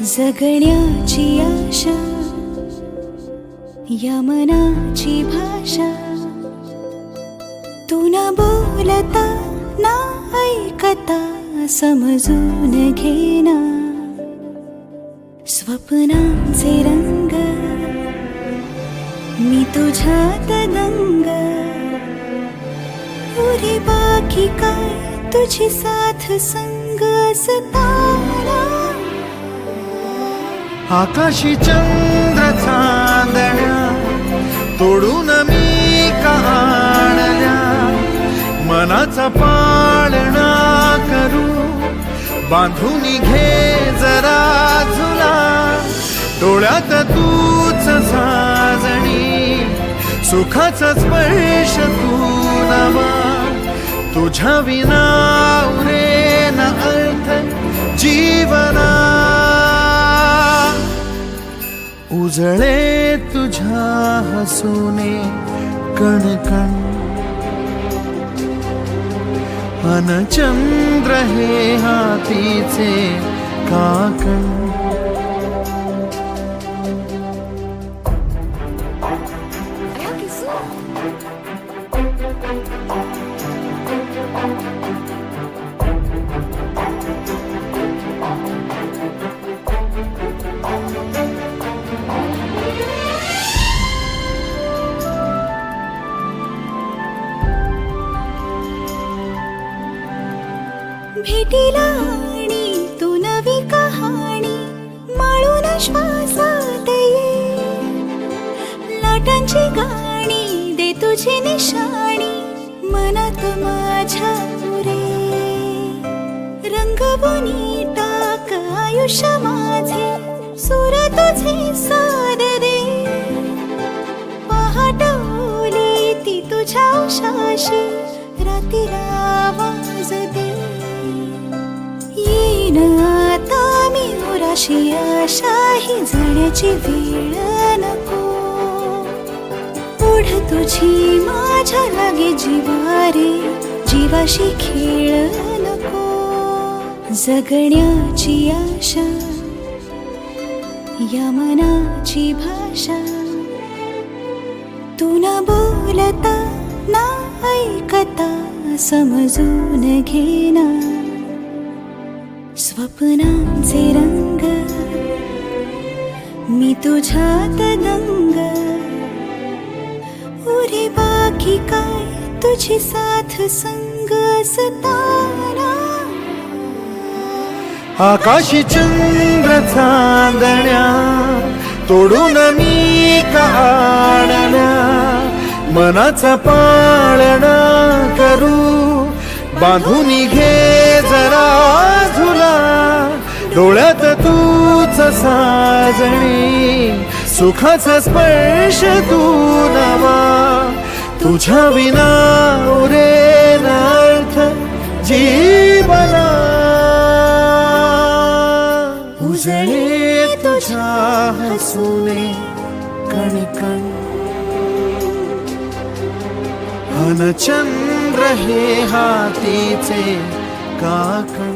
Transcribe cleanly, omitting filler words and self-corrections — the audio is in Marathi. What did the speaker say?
जगण्याची आशा या मनाची भाषा, तू न बोलता ना ऐकता समजून घेना. स्वप्नांचे रंग मी तुझ्यात दंग, पुरे बाकी काय तुझी साथ संग असताना. आकाशी चंद्र चांदण्या तोडून मी का आणल्या, मनाचा पाळणा करू बांधून घे जरा झुला. डोळ्यात तूच साजणी, सुखाचा स्पर्श तू नवा. तुझ्या विना उरेन अर्थ जीवना. उजळे तुझ्या हसूने कणकण, अन चंद्र हे हातीचे काकण. भेटीला आणि तू नवी कहाणी माळून श्वासात ये. लाटांची गाणी दे तुझी निशाणी मनात माझ्या पुरे. रंगवून टाक आयुष्य माझे, सूर तुझे साद दे. पहाट ओली ती तुझ्या उशाशी, रातीला आवाज दे. येईन आता मी उराशी आशाही, जाण्याची वेळ नको. ओढ तुझी माझ्या लागे जीवारे, जीवाशी खेळ नको. जगण्याची आशा या मनाची भाषा, तू न बोलता ना ऐकता समजून घेना. स्वप्नांचे रंग मी तुझ्यात दंग, उरे बाकी काय तुझी साथ संग असताना. आकाशी चंद्र चांदण्या तोडून मी का आणल्या, मनाचा पाळणा करू बांधून घे जरा झुला. डोळ्यात तूच साजणी, सुखाचा स्पर्श तू नवा. तुझ्या विना उरेन अर्थ जीवना. उजळे तुझ्या हसूने कणकण, अन चंद्र हे हातीचे काकण.